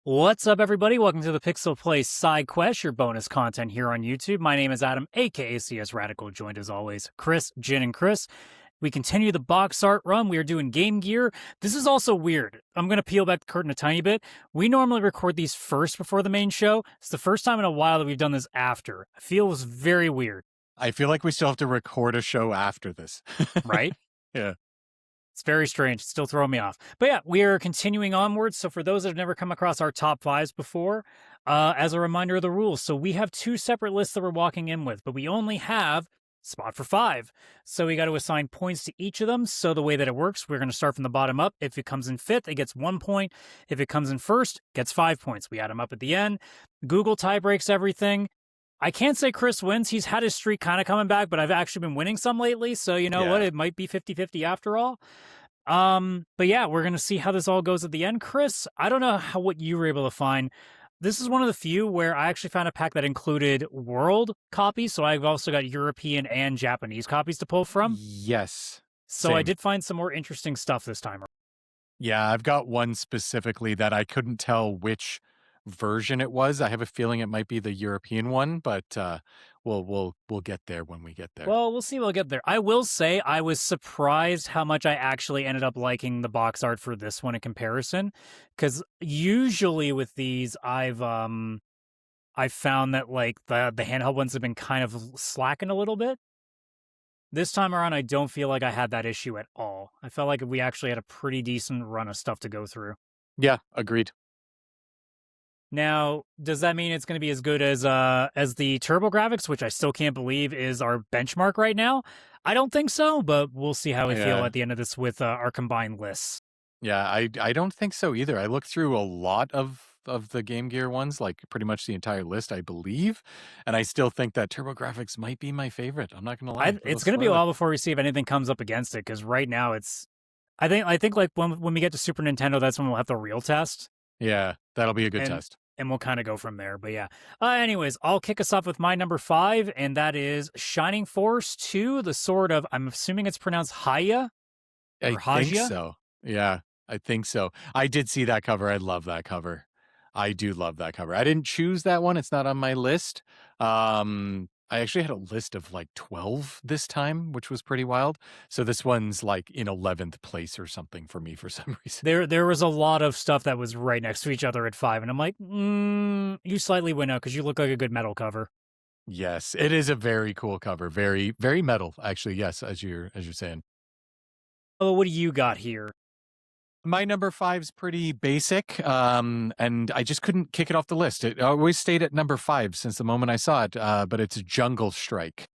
What's up, everybody? Welcome to the PixelPlay Sidequest, your bonus content here on YouTube. My name is Adam, aka CS Radical, joined as always, Chris, Jin, and Chris. We continue the box art run. We are doing Game Gear. This is also weird. I'm going to peel back the curtain a tiny bit. We normally record these first before the main show. It's the first time in a while that we've done this after. I feel it was very weird. I feel like we still have to record a show after this. Right? Yeah. It's very strange. It's still throwing me off. But yeah, we are continuing onwards. So for those that have never come across our top fives before, as a reminder of the rules. So we have two separate lists that we're walking in with, but we only have spot for 5. So we got to assign points to each of them. So the way that it works, we're going to start from the bottom up. If it comes in 5th, it gets 1 point. If it comes in 1st, it gets 5 points. We add them up at the end. Google tie breaks everything. I can't say Chris wins. He's had his streak kind of coming back, but I've actually been winning some lately. So you know what? It might be 50-50 after all. But yeah, we're going to see how this all goes at the end. Chris, I don't know what you were able to find. This is one of the few where I actually found a pack that included world copies. So I've also got European and Japanese copies to pull from. Yes. So I did find some more interesting stuff this time. Yeah, I've got one specifically that I couldn't tell which version it was. I have a feeling it might be the European one, but we'll get there when we get there. Well, we'll see. We'll get there. I will say I was surprised how much I actually ended up liking the box art for this one in comparison, because usually with these, I've found that like the handheld ones have been kind of slacking a little bit. This time around, I don't feel like I had that issue at all. I felt like we actually had a pretty decent run of stuff to go through. Yeah, agreed. Now, does that mean it's going to be as good as the TurboGrafx, which I still can't believe is our benchmark right now? I don't think so, but we'll see how we feel at the end of this with our combined lists. Yeah, I don't think so either. I looked through a lot of the Game Gear ones, like pretty much the entire list, I believe, and I still think that TurboGrafx might be my favorite. I'm not going to lie. It's going to be a while before we see if anything comes up against it, because right now it's... I think like when we get to Super Nintendo, that's when we'll have the real test. Yeah, that'll be a good test. And we'll kind of go from there. But yeah. Anyways, I'll kick us off with my number 5, and that is Shining Force 2, the sword of, I'm assuming it's pronounced Haya? I think so. Yeah, I think so. I did see that cover. I love that cover. I do love that cover. I didn't choose that one. It's not on my list. I actually had a list of like 12 this time, which was pretty wild. So this one's like in 11th place or something for me for some reason. There was a lot of stuff that was right next to each other at 5, and I'm like, you slightly win out because you look like a good metal cover. Yes, it is a very cool cover. Very, very metal, actually. Yes, as you're saying. Oh, what do you got here? My number 5's pretty basic, and I just couldn't kick it off the list. It always stayed at number 5 since the moment I saw it, but it's Jungle Strike.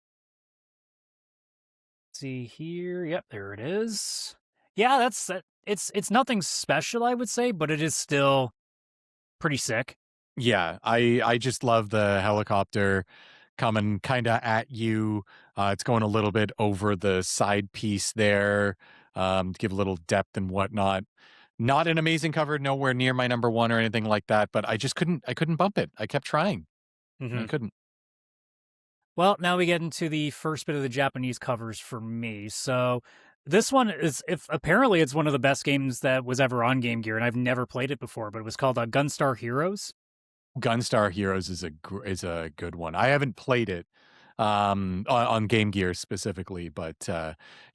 Let's see here. Yep, there it is. Yeah, it's nothing special, I would say, but it is still pretty sick. Yeah, I just love the helicopter coming kind of at you. It's going a little bit over the side piece there to give a little depth and whatnot. Not an amazing cover, nowhere near my number 1 or anything like that, but I couldn't bump it. I kept trying. I couldn't. Well, now we get into the first bit of the Japanese covers for me. So this one is, apparently it's one of the best games that was ever on Game Gear, and I've never played it before, but it was called Gunstar Heroes. Gunstar Heroes is a good one. I haven't played it on Game Gear specifically, but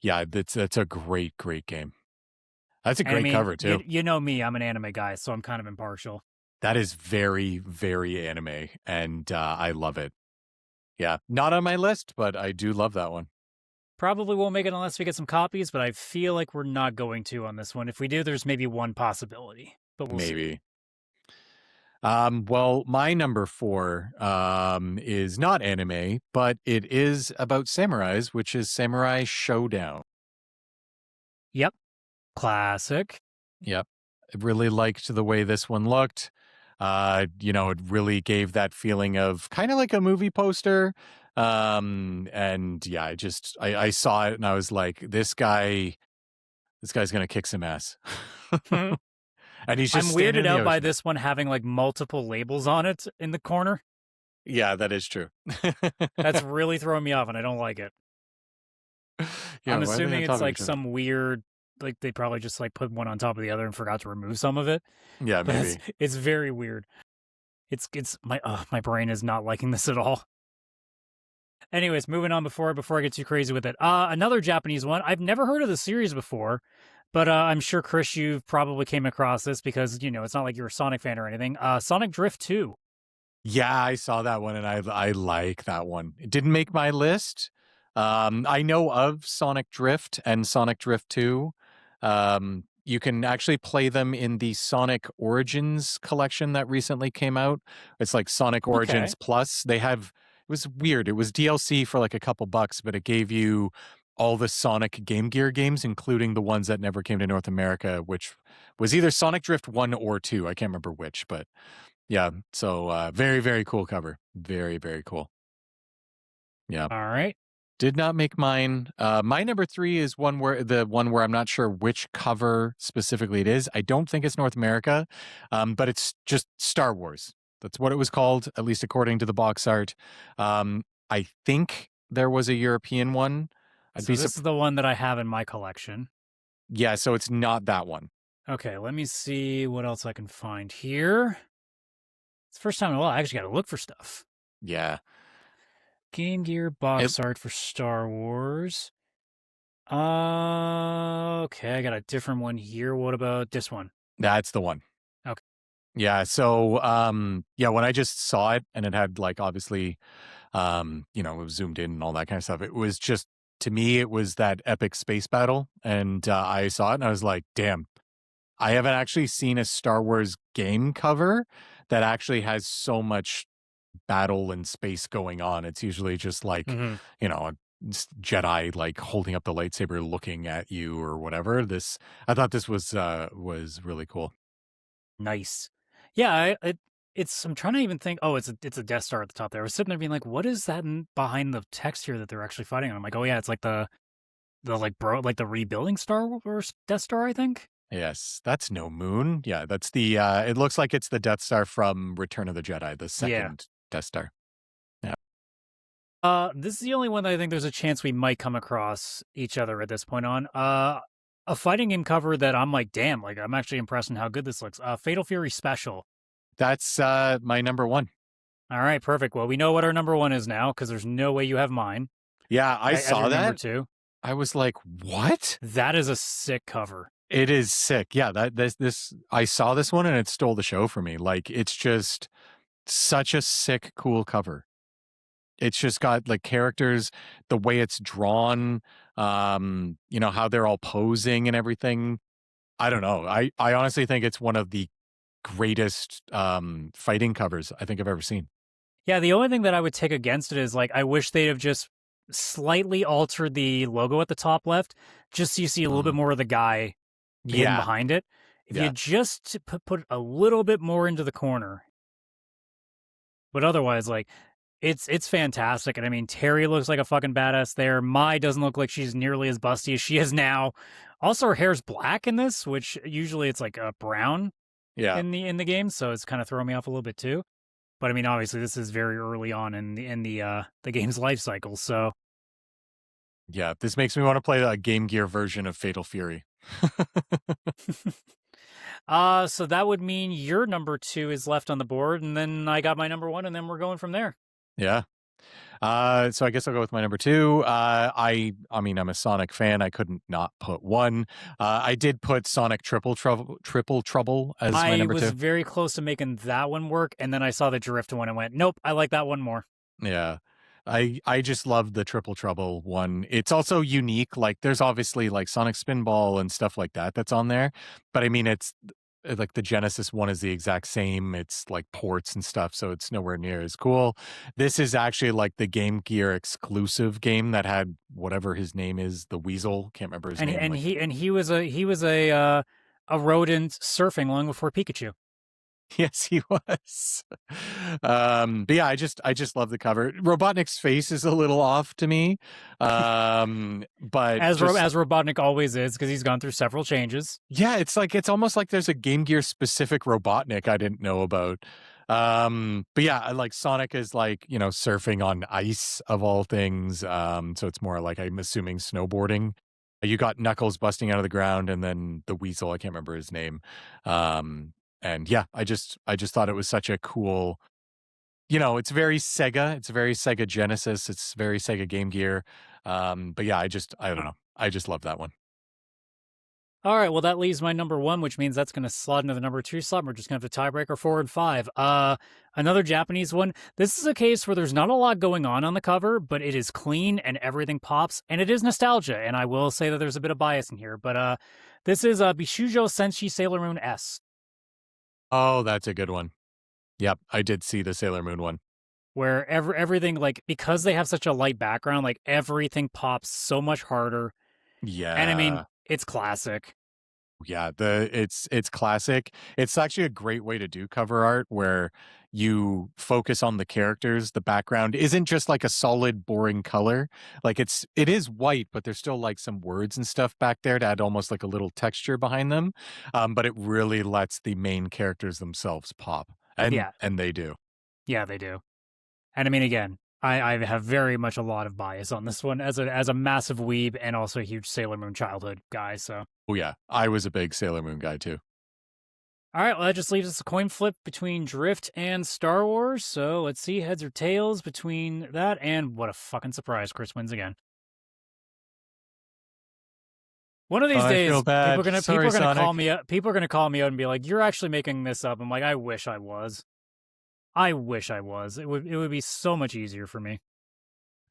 yeah, that's a great game. That's a great cover too. You know me, I'm an anime guy, so I'm kind of impartial. That is very, very anime, and I love it. Yeah, not on my list, but I do love that one. Probably won't make it unless we get some copies, but I feel like we're not going to on this one. If we do, there's maybe one possibility, but we'll see. Well, my number 4 is not anime, but it is about samurais, which is Samurai Showdown. Yep. Classic. Yep. I really liked the way this one looked. It really gave that feeling of kind of like a movie poster. And yeah, I saw it and I was like, this guy's going to kick some ass. And he's just I'm weirded out by this one having like multiple labels on it in the corner. Yeah, that is true. That's really throwing me off and I don't like it. Yeah, I'm assuming it's like some weird they probably just like put one on top of the other and forgot to remove some of it. Yeah, But maybe. it's very weird. It's my brain is not liking this at all. Anyways, moving on before I get too crazy with it. Another Japanese one. I've never heard of the series before, but I'm sure Chris, you've probably came across this because it's not like you're a Sonic fan or anything. Sonic Drift 2. Yeah, I saw that one and I like that one. It didn't make my list. I know of Sonic Drift and Sonic Drift 2. You can actually play them in the Sonic Origins collection that recently came out. It's like Sonic Origins Okay. Plus. It was weird. It was DLC for like a couple bucks, but it gave you all the Sonic Game Gear games, including the ones that never came to North America, which was either Sonic Drift 1 or 2. I can't remember which, but yeah, so very, very cool cover. Very, very cool. Yeah. All right. Did not make mine. My number 3 is one where I'm not sure which cover specifically it is. I don't think it's North America, but it's just Star Wars. That's what it was called, at least according to the box art. I think there was a European one. So this is the one that I have in my collection. Yeah, so it's not that one. Okay, let me see what else I can find here. It's the first time in a while I actually got to look for stuff. Yeah. Game Gear box art for Star Wars. Okay, I got a different one here. What about this one? That's the one. Okay. Yeah, so when I just saw it and it had like obviously it was zoomed in and all that kind of stuff. It was just, to me, it was that epic space battle. And I saw it and I was like, damn, I haven't actually seen a Star Wars game cover that actually has so much battle and space going on. It's usually just like, a Jedi like holding up the lightsaber looking at you or whatever. I thought this was really cool. Nice. Yeah, I'm trying to even think. Oh, it's a Death Star at the top there. I was sitting there being like, what is that behind the text here that they're actually fighting on? I'm like, oh yeah, it's like the the rebuilding Star Wars Death Star, I think. Yes, that's no moon. Yeah, that's the it looks like it's the Death Star from Return of the Jedi, the second Death Star. Yeah. This is the only one that I think there's a chance we might come across each other at this point on. A fighting game cover that I'm like, damn, like I'm actually impressed in how good this looks. Fatal Fury Special. That's my number 1. All right, perfect. Well, we know what our number 1 is now because there's no way you have mine. Yeah, I saw that. Number 2. I was like, what? That is a sick cover. It is sick. Yeah, I saw this one and it stole the show for me. Like, it's just such a sick, cool cover. It's just got like characters, the way it's drawn, how they're all posing and everything. I don't know. I honestly think it's one of the greatest fighting covers I think I've ever seen. Yeah, the only thing that I would take against it is like I wish they'd have just slightly altered the logo at the top left, just so you see a little bit more of the guy hidden behind it. If you just put a little bit more into the corner. But otherwise, like it's fantastic. And I mean, Terry looks like a fucking badass there. Mai doesn't look like she's nearly as busty as she is now. Also, her hair's black in this, which usually it's like brown in the game, so it's kind of throwing me off a little bit too. But I mean, obviously, this is very early on in the game's life cycle, so yeah, this makes me want to play a Game Gear version of Fatal Fury. So that would mean your number 2 is left on the board, and then I got my number 1, and then we're going from there. Yeah. So I guess I'll go with my number 2. I mean, I'm a Sonic fan. I couldn't not put 1. I did put Sonic Triple Trouble as my number 2. I was very close to making that one work, and then I saw the Drift one and went, nope, I like that one more. Yeah. I just love the Triple Trouble one. It's also unique. Like, there's obviously like Sonic Spinball and stuff like that that's on there. But I mean, it's like the Genesis one is the exact same. It's like ports and stuff, so it's nowhere near as cool. This is actually like the Game Gear exclusive game that had whatever his name is, the Weasel. Can't remember his name. And he was a rodent surfing long before Pikachu. Yes, he was. But yeah, I just love the cover. Robotnik's face is a little off to me. But as Robotnik always is, because he's gone through several changes. Yeah, it's almost like there's a Game Gear specific Robotnik I didn't know about. But yeah, like Sonic is like, surfing on ice of all things. So it's more like, I'm assuming, snowboarding. You got Knuckles busting out of the ground, and then the Weasel. I can't remember his name. And yeah, I just thought it was such a cool. It's very Sega. It's very Sega Genesis. It's very Sega Game Gear. But yeah, I don't know. I just love that one. All right, well, that leaves my number one, which means that's going to slot into the number two slot. We're just going to have to tiebreaker 4 and 5. Another Japanese one. This is a case where there's not a lot going on the cover, but it is clean and everything pops, and it is nostalgia. And I will say that there's a bit of bias in here, but this is Bishujo Senshi Sailor Moon S, Oh, that's a good one. Yep, I did see the Sailor Moon one. where everything, like, because they have such a light background, like, everything pops so much harder. And I mean, Yeah. it's classic. Yeah, it's classic. It's actually a great way to do cover art where you focus on the characters. The background isn't just like a solid boring color. Like it is white, but there's still like some words and stuff back there to add almost like a little texture behind them. But it really lets the main characters themselves pop. And Yeah. and they do. Yeah, they do. And I mean, again, I have very much a lot of bias on this one as a massive weeb and also a huge Sailor Moon childhood guy. So, Oh yeah, I was a big Sailor Moon guy too. all right, well, that just leaves us a coin flip between Drift and Star Wars. So let's see, heads or tails between that, and what a fucking surprise, Chris wins again. One of these I days, feel bad. people are Sorry, gonna call Sonic. me up. People are gonna call me out and be like, "You're actually making this up." I'm like, I wish I was. I wish I was. It would be so much easier for me.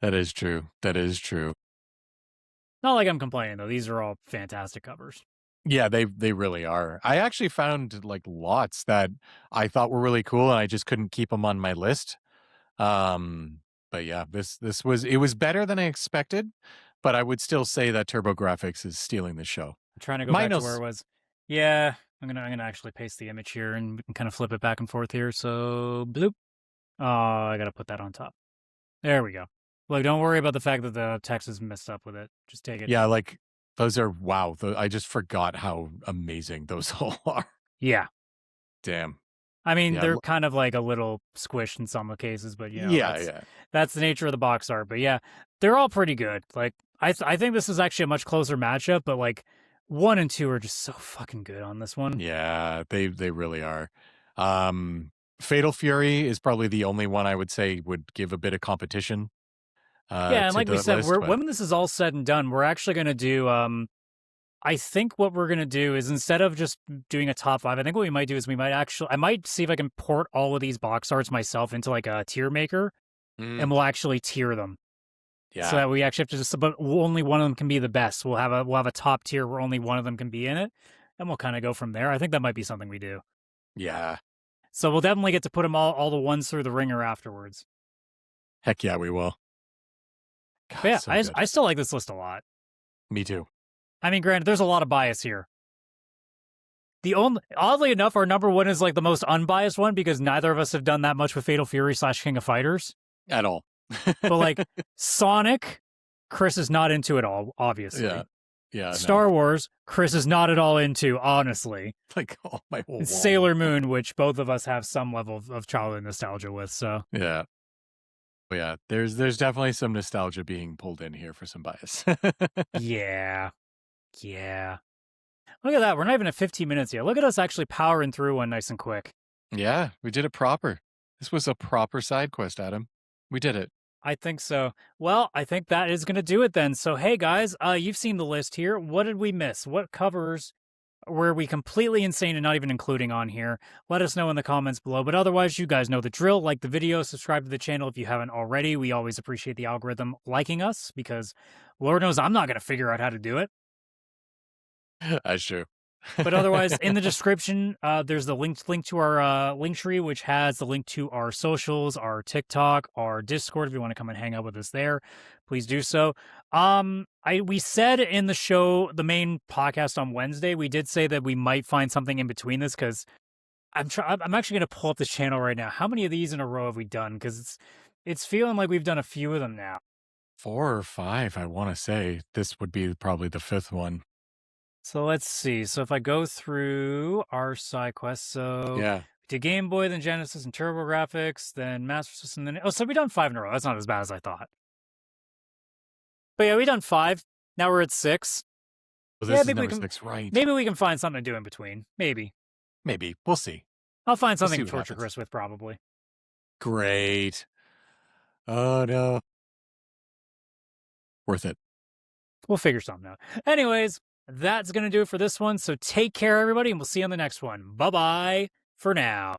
That is true. That is true. Not like I'm complaining though. These are all fantastic covers. Yeah, they really are. I actually found like lots that I thought were really cool, and I just couldn't keep them on my list. But yeah, this was better than I expected, but I would still say that TurboGrafx is stealing the show. I'm trying to go back to where it was. Yeah, I'm gonna actually paste the image here and we can kind of flip it back and forth here. So bloop. Oh, I gotta put that on top. There we go. Look, don't worry about the fact that the text is messed up with it. Just take it. Yeah, like those are wow. I just forgot how amazing those all are. Yeah. Damn. I mean, Yeah, they're kind of like a little squished in some cases, but yeah. that's the nature of the box art. But yeah, they're all pretty good. Like I think this is actually a much closer matchup, but like 1 and 2 are just so fucking good on this one. Yeah, they really are. Fatal Fury is probably the only one I would say would give a bit of competition. Yeah, and To like we the said, list, but when this is all said and done, we're actually going to do. I think what we're going to do is instead of just doing a top 5, I think what we might do is I might see if I can port all of these box arts myself into like a tier maker, and we'll actually tier them. yeah, So that we actually have to but only one of them can be the best. We'll have a top tier where only one of them can be in it, and we'll kind of go from there. I think that might be something we do. yeah. So we'll definitely get to put them all the ones through the ringer afterwards. Heck yeah, we will. God, But yeah, so good. I still like this list a lot. Me too. I mean, granted, there's a lot of bias here. Oddly enough, our number one is like the most unbiased one because neither of us have done that much with Fatal Fury / King of Fighters. At all. But like Sonic, Chris is not into it all, obviously. Yeah. Star Wars, Chris is not at all into, honestly. Like my whole And wall. Sailor Moon, which both of us have some level of childhood nostalgia with. So Yeah. But yeah, there's definitely some nostalgia being pulled in here for some bias. yeah. Look at that. We're not even at 15 minutes yet. Look at us actually powering through one nice and quick. Yeah, we did it proper. This was a proper side quest, Adam. We did it. I think so. Well, I think that is going to do it then. So, hey guys, you've seen the list here. What did we miss? What covers were we completely insane and not even including on here? Let us know in the comments below. But otherwise, you guys know the drill. Like the video, subscribe to the channel if you haven't already. We always appreciate the algorithm liking us because Lord knows I'm not going to figure out how to do it. That's true. But otherwise, in the description, there's the link to our link tree, which has the link to our socials, our TikTok, our Discord. If you want to come and hang out with us there, please do so. We said in the show, the main podcast on Wednesday, we did say that we might find something in between this because I'm actually going to pull up this channel right now. How many of these in a row have we done? Because it's feeling like we've done a few of them now. 4 or 5, I want to say. This would be probably the 5th one. So let's see. So if I go through our Sidequests, so yeah, to Game Boy, then Genesis and TurboGrafx, then Master System, then so we've done 5 in a row. That's not as bad as I thought. But yeah, we've done 5. Now we're at 6. Well, Yeah, this is number 6, right? maybe we can find something to do in between. Maybe. Maybe. We'll see. I'll find We'll see something to what torture happens. Chris with, probably. Great. Oh, no. Worth it. We'll figure something out. Anyways, that's going to do it for this one. So take care, everybody, and we'll see you on the next one. Bye-bye for now.